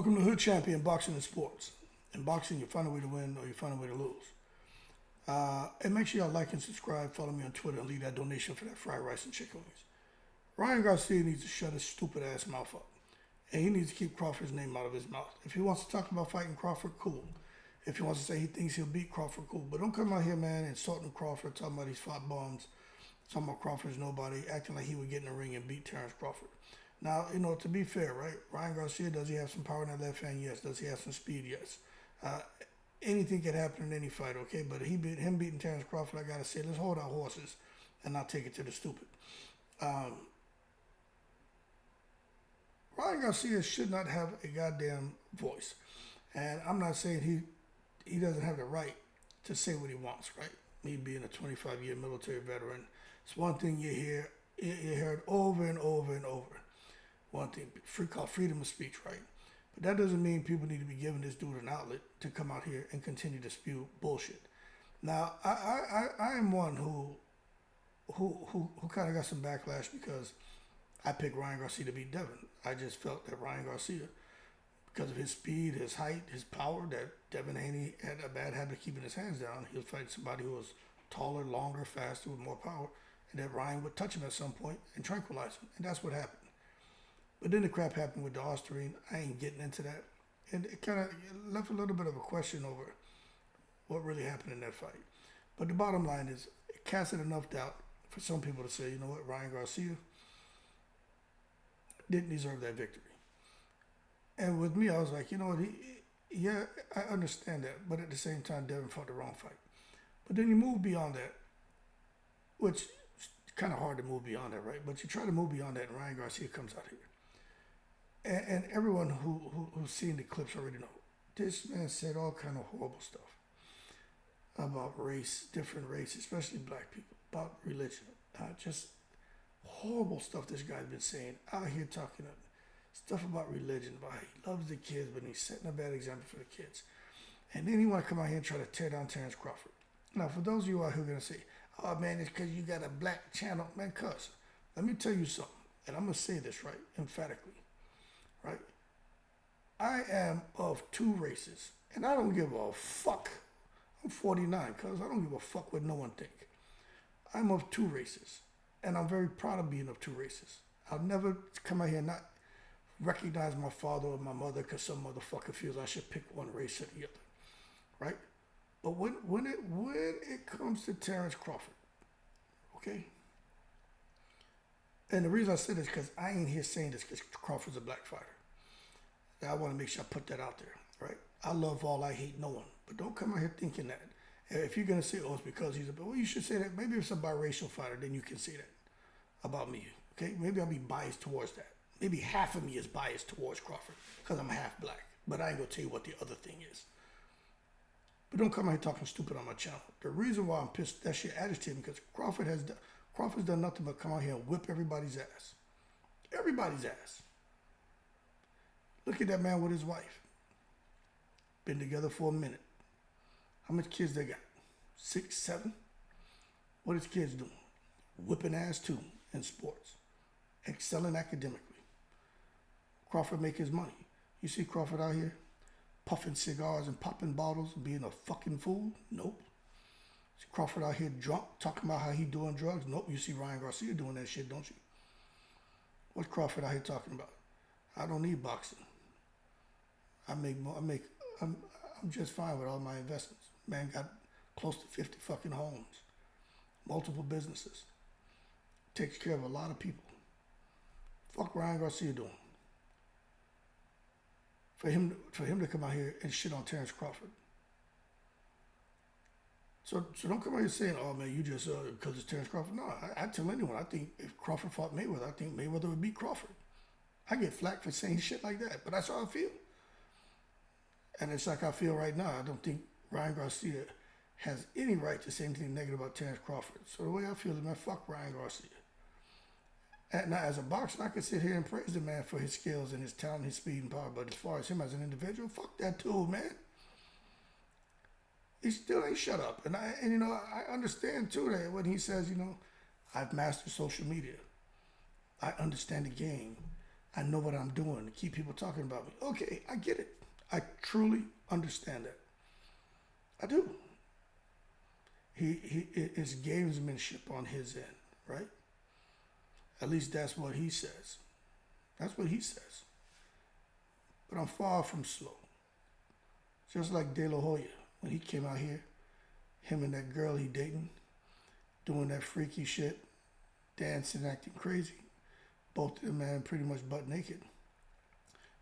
Welcome to Hood Champion Boxing and Sports. In boxing, you find a way to win or you find a way to lose. And make sure y'all like and subscribe, follow me on Twitter, and leave that donation for that fried rice and chicken wings. Ryan Garcia needs to shut his stupid ass mouth up. And he needs to keep Crawford's name out of his mouth. If he wants to talk about fighting Crawford, cool. If he wants to say he thinks he'll beat Crawford, cool. But don't come out here, man, insulting Crawford, talking about he's fought bums, talking about Crawford's nobody, acting like he would get in the ring and beat Terence Crawford. Now, to be fair, right? Ryan Garcia, does he have some power in that left hand? Yes. Does he have some speed? Yes. Anything can happen in any fight, okay? But him beating Terence Crawford, I got to say, let's hold our horses and not take it to the stupid. Ryan Garcia should not have a goddamn voice. And I'm not saying he doesn't have the right to say what he wants, right? Me being a 25-year military veteran, it's one thing you hear it over and over and over. One thing, called freedom of speech, right? But that doesn't mean people need to be giving this dude an outlet to come out here and continue to spew bullshit. Now, I am one who kind of got some backlash because I picked Ryan Garcia to beat Devin. I just felt that Ryan Garcia, because of his speed, his height, his power, that Devin Haney had a bad habit of keeping his hands down. He was fighting somebody who was taller, longer, faster, with more power, and that Ryan would touch him at some point and tranquilize him. And that's what happened. But then the crap happened with the Austrian. I ain't getting into that. And it kind of left a little bit of a question over what really happened in that fight. But the bottom line is, it casted enough doubt for some people to say, you know what, Ryan Garcia didn't deserve that victory. And with me, I was like, you know what, yeah, I understand that. But at the same time, Devin fought the wrong fight. But then you move beyond that, which is kind of hard to move beyond that, right? But you try to move beyond that, and Ryan Garcia comes out here. And everyone who's seen the clips already know, this man said all kind of horrible stuff about race, different race, especially black people, about religion. Just horrible stuff this guy's been saying out here, talking stuff about religion, about how he loves the kids, but he's setting a bad example for the kids. And then he want to come out here and try to tear down Terence Crawford. Now, for those of you out here who are going to say, oh man, it's because you got a black channel. Man, cuss. Let me tell you something, and I'm going to say this right, emphatically. Right? I am of two races, and I don't give a fuck. I'm 49, cuz I don't give a fuck what no one think. I'm of two races, and I'm very proud of being of two races. I'll never come out here and not recognize my father or my mother because some motherfucker feels I should pick one race or the other. Right? But when it comes to Terence Crawford, okay? And the reason I say this is because I ain't here saying this because Crawford's a black fighter. I want to make sure I put that out there, right? I love all, I hate no one. But don't come out here thinking that. If you're going to say, oh, it's because he's well, you should say that. Maybe if it's a biracial fighter, then you can say that about me, okay? Maybe I'll be biased towards that. Maybe half of me is biased towards Crawford because I'm half black. But I ain't going to tell you what the other thing is. But don't come out here talking stupid on my channel. The reason why I'm pissed, that shit agitates me because Crawford's done nothing but come out here and whip everybody's ass. Everybody's ass. Look at that man with his wife. Been together for a minute. How much kids they got? 6, 7? What his kids doing? Whipping ass too in sports. Excelling academically. Crawford make his money. You see Crawford out here puffing cigars and popping bottles and being a fucking fool? Nope. See Crawford out here drunk, talking about how he doing drugs? Nope. You see Ryan Garcia doing that shit, don't you? What's Crawford out here talking about? I don't need boxing. I'm just fine with all my investments. Man got close to 50 fucking homes, multiple businesses, takes care of a lot of people. Fuck Ryan Garcia doing? For him to come out here and shit on Terence Crawford. So don't come out here saying, oh man, you just because it's Terence Crawford. No, I tell anyone, I think if Crawford fought Mayweather, I think Mayweather would beat Crawford. I get flack for saying shit like that, but that's how I feel. And it's like I feel right now. I don't think Ryan Garcia has any right to say anything negative about Terence Crawford. So the way I feel is, man, fuck Ryan Garcia. And now, as a boxer, I could sit here and praise the man for his skills and his talent, his speed and power. But as far as him as an individual, fuck that too, man. He still ain't shut up. And I understand too that when he says, I've mastered social media. I understand the game. I know what I'm doing to keep people talking about me. Okay, I get it. I truly understand that. I do. He it's gamesmanship on his end, right? At least that's what he says. That's what he says. But I'm far from slow. Just like De La Hoya, when he came out here, him and that girl he dating, doing that freaky shit, dancing, acting crazy. Both of them, man, pretty much butt naked.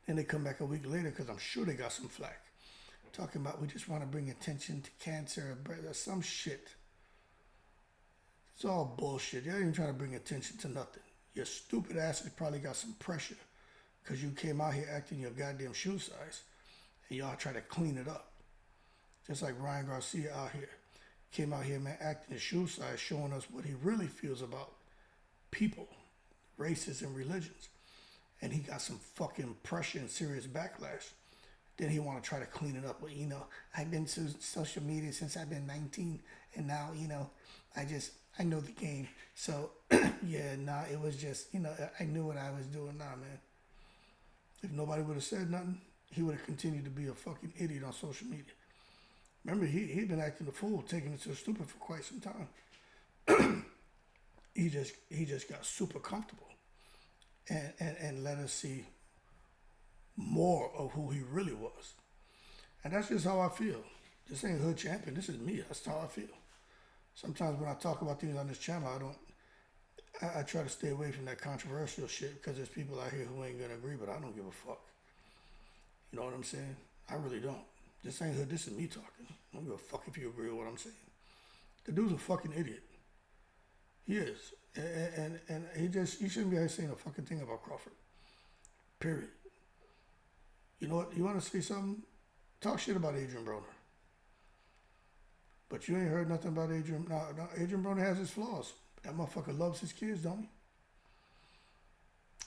Then they come back a week later because I'm sure they got some flack. Talking about we just want to bring attention to cancer or some shit. It's all bullshit. You're not even trying to bring attention to nothing. Your stupid asses probably got some pressure because you came out here acting your goddamn shoe size and y'all try to clean it up. Just like Ryan Garcia out here. Came out here, man, acting his shoe size, showing us what he really feels about people, races, and religions. And he got some fucking pressure and serious backlash. Then he want to try to clean it up. Well, I've been to social media since I've been 19, and now, I know the game. So, it was just, I knew what I was doing. Nah, man. If nobody would have said nothing, he would have continued to be a fucking idiot on social media. Remember, he'd been acting a fool, taking it to the stupid for quite some time. He just got super comfortable and let us see more of who he really was. And that's just how I feel. This ain't Hood Champion. This is me. That's how I feel. Sometimes when I talk about things on this channel, I try to stay away from that controversial shit because there's people out here who ain't gonna agree, but I don't give a fuck. You know what I'm saying? I really don't. This ain't Hood. This is me talking. I don't give a fuck if you agree with what I'm saying. The dude's a fucking idiot. He is. And he shouldn't be out here saying a fucking thing about Crawford. Period. You know what? You want to say something? Talk shit about Adrian Broner. But you ain't heard nothing about Adrian. No, Adrian Broner has his flaws. That motherfucker loves his kids, don't he?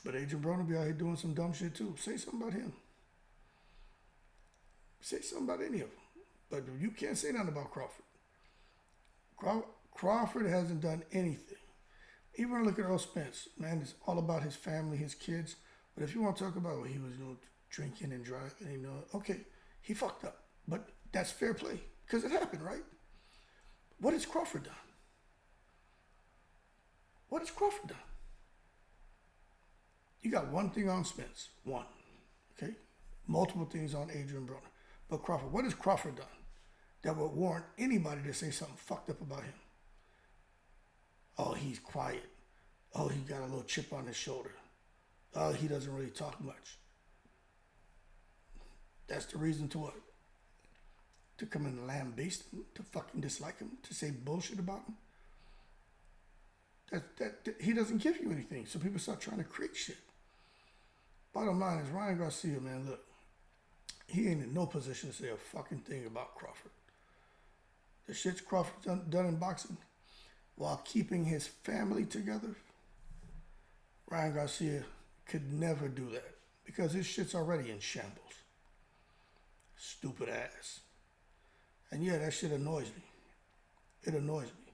But Adrian Broner be out here doing some dumb shit too. Say something about him. Say something about any of them. But you can't say nothing about Crawford. Crawford hasn't done anything. Even look at Earl Spence, man, it's all about his family, his kids. But if you want to talk about what he was drinking and driving, okay, he fucked up. But that's fair play because it happened, right? What has Crawford done? What has Crawford done? You got one thing on Spence, one, okay? Multiple things on Adrian Broner. But Crawford, what has Crawford done that would warrant anybody to say something fucked up about him? Oh, he's quiet. Oh, he got a little chip on his shoulder. Oh, he doesn't really talk much. That's the reason to what? To come and lambaste him, to fucking dislike him, to say bullshit about him. He doesn't give you anything, so people start trying to create shit. Bottom line is Ryan Garcia, man, look, he ain't in no position to say a fucking thing about Crawford. The shit's Crawford done in boxing while keeping his family together, Ryan Garcia could never do that because his shit's already in shambles. Stupid ass. And yeah, that shit annoys me. It annoys me.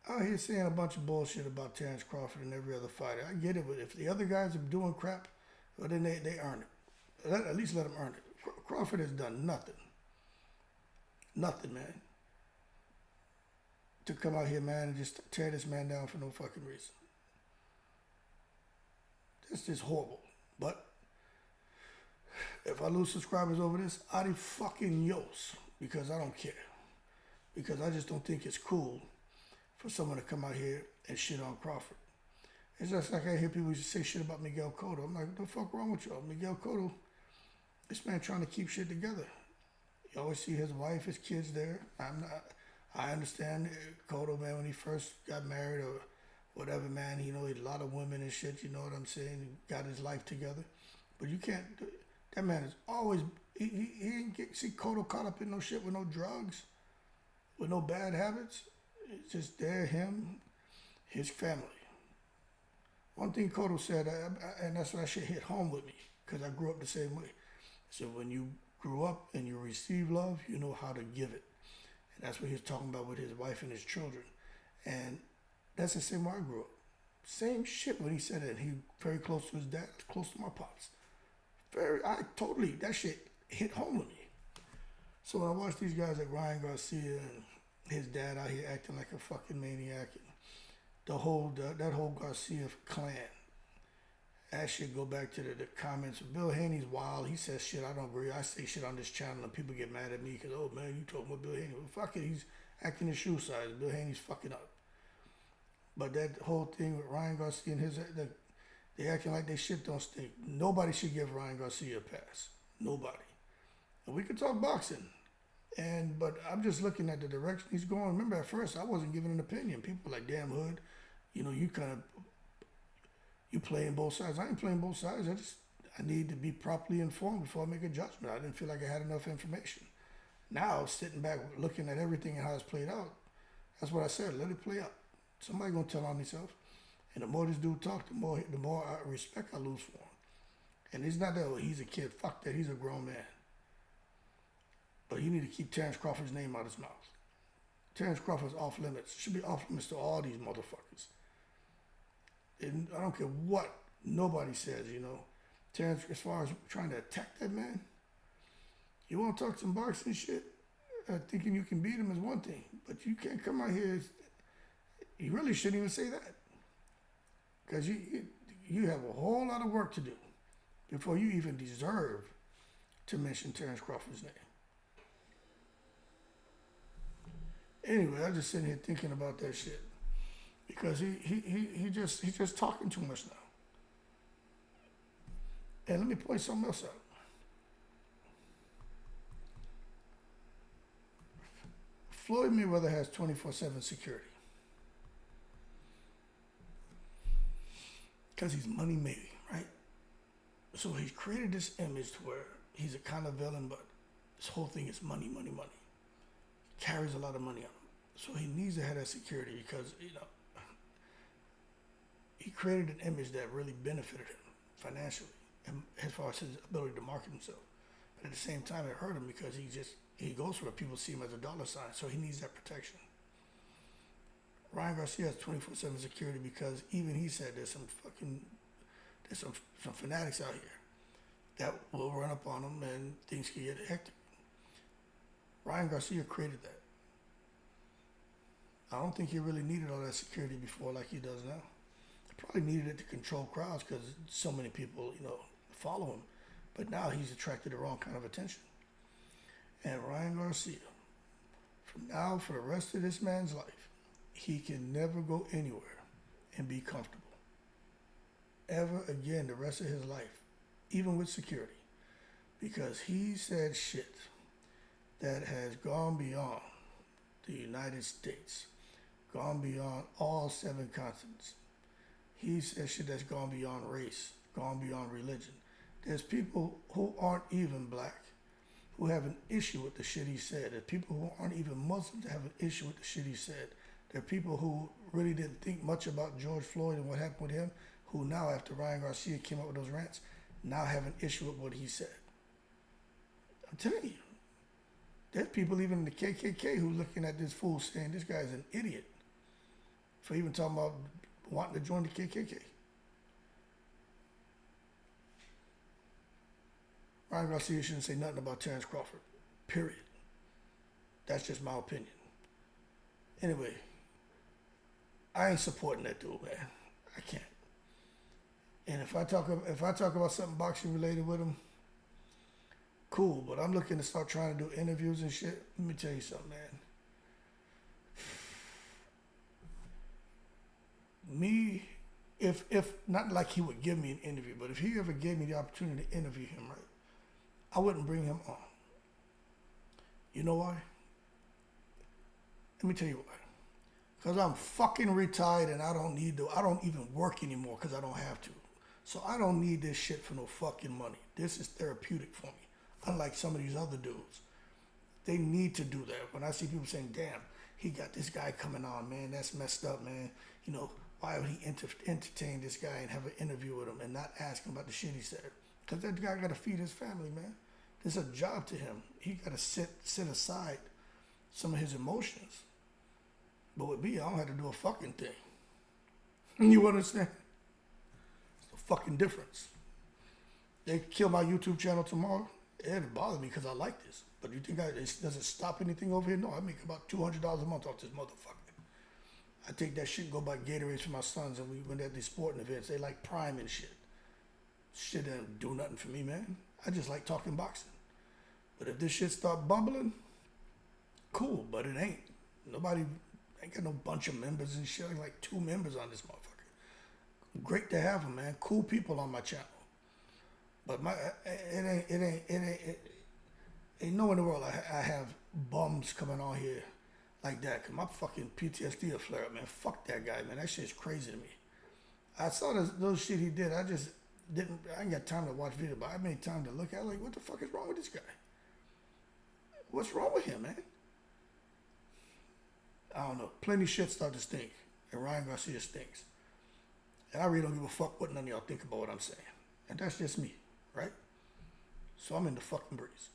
Out here saying a bunch of bullshit about Terence Crawford and every other fighter. I get it, but if the other guys are doing crap, well, then they earn it. At least let them earn it. Crawford has done nothing. Nothing, man. To come out here, man, and just tear this man down for no fucking reason. That's just horrible. But if I lose subscribers over this, adi fucking yos. Because I don't care. Because I just don't think it's cool for someone to come out here and shit on Crawford. It's just like I hear people say shit about Miguel Cotto. I'm like, what the fuck wrong with y'all? Miguel Cotto, this man trying to keep shit together. You always see his wife, his kids there. I understand Cotto, man, when he first got married or whatever, man, he had a lot of women and shit, you know what I'm saying? He got his life together. But you can't, that man is always, he ain't see Cotto caught up in no shit with no drugs, with no bad habits. It's just there, him, his family. One thing Cotto said, and that's why that shit hit home with me, because I grew up the same way. So when you grew up and you receive love, you know how to give it. And that's what he was talking about with his wife and his children. And that's the same way I grew up. Same shit when he said it. He very close to his dad, close to my pops. That shit hit home with me. So when I watch these guys like Ryan Garcia and his dad out here acting like a fucking maniac, and that whole Garcia clan, that shit go back to the comments. Bill Haney's wild. He says shit I don't agree. I say shit on this channel and people get mad at me because, oh man, you talking about Bill Haney. Well, fuck it, he's acting his shoe size. Bill Haney's fucking up. But that whole thing with Ryan Garcia and they acting like they shit don't stink. Nobody should give Ryan Garcia a pass. Nobody. And we could talk boxing. But I'm just looking at the direction he's going. Remember, at first I wasn't giving an opinion. People were like, damn Hood, you playing both sides. I ain't playing both sides. I need to be properly informed before I make a judgment. I didn't feel like I had enough information. Now, sitting back, looking at everything and how it's played out, that's what I said. Let it play out. Somebody gonna tell on themselves. And the more this dude talk, the more respect I lose for him. And it's not that, oh, he's a kid. Fuck that. He's a grown man. But you need to keep Terence Crawford's name out of his mouth. Terence Crawford's off limits. Should be off limits to all these motherfuckers. And I don't care what nobody says, Terence, as far as trying to attack that man, you want to talk some boxing shit, thinking you can beat him is one thing. But you can't come out here, you really shouldn't even say that. Because you have a whole lot of work to do before you even deserve to mention Terence Crawford's name. Anyway, I'm just sitting here thinking about that shit because he's just talking too much now. And let me point something else out. Floyd Mayweather has 24/7 security because he's money made, right? So he's created this image to where he's a kind of villain, but his whole thing is money, money, money. He carries a lot of money on him. So he needs to have that security because, he created an image that really benefited him financially and as far as his ability to market himself. But at the same time, it hurt him because he goes where people see him as a dollar sign, so he needs that protection. Ryan Garcia has 24/7 security because even he said there's some fanatics out here that will run up on him and things can get hectic. Ryan Garcia created that. I don't think he really needed all that security before like he does now. He probably needed it to control crowds because so many people, follow him. But now he's attracted the wrong kind of attention. And Ryan Garcia, from now for the rest of this man's life, he can never go anywhere and be comfortable. Ever again the rest of his life, even with security. Because he said shit that has gone beyond the United States, gone beyond all 7 continents. He said shit that's gone beyond race, gone beyond religion. There's people who aren't even black who have an issue with the shit he said. There's people who aren't even Muslims that have an issue with the shit he said. There are people who really didn't think much about George Floyd and what happened with him, who now, after Ryan Garcia came up with those rants, now have an issue with what he said. I'm telling you. There's people even in the KKK who looking at this fool saying this guy's an idiot for even talking about wanting to join the KKK. Ryan Garcia shouldn't say nothing about Terence Crawford. Period. That's just my opinion. Anyway, I ain't supporting that dude, man. I can't. And if I talk about something boxing related with him, cool, but I'm looking to start trying to do interviews and shit. Let me tell you something, man. If not like he would give me an interview, but if he ever gave me the opportunity to interview him, right, I wouldn't bring him on. You know why? Let me tell you why. Because I'm fucking retired and I don't even work anymore because I don't have to. So I don't need this shit for no fucking money. This is therapeutic for me. Unlike some of these other dudes. They need to do that. When I see people saying, damn, he got this guy coming on, man, that's messed up, man. Why would he entertain this guy and have an interview with him and not ask him about the shit he said? Because that guy got to feed his family, man. It's a job to him. He got to set aside some of his emotions. But with me, I don't have to do a fucking thing. You understand? It's the fucking difference. They kill my YouTube channel tomorrow. It'd bother me because I like this. But you think it doesn't stop anything over here? No, I make about $200 a month off this motherfucker. I take that shit and go buy Gatorades for my sons, and we went at these sporting events. They like Prime and shit. Shit doesn't do nothing for me, man. I just like talking boxing. But if this shit start bubbling, cool, but it ain't. Nobody, ain't got no bunch of members and shit. Like 2 members on this motherfucker. Great to have them, man. Cool people on my channel. But ain't no in the world I have bums coming on here like that. Cause my fucking PTSD will flare up, man. Fuck that guy, man. That shit's crazy to me. I saw those shit he did. I ain't got time to watch video, but I made time to look at it. Like, what the fuck is wrong with this guy? What's wrong with him, man? I don't know. Plenty shit start to stink. And Ryan Garcia stinks. And I really don't give a fuck what none of y'all think about what I'm saying. And that's just me, right? So I'm in the fucking breeze.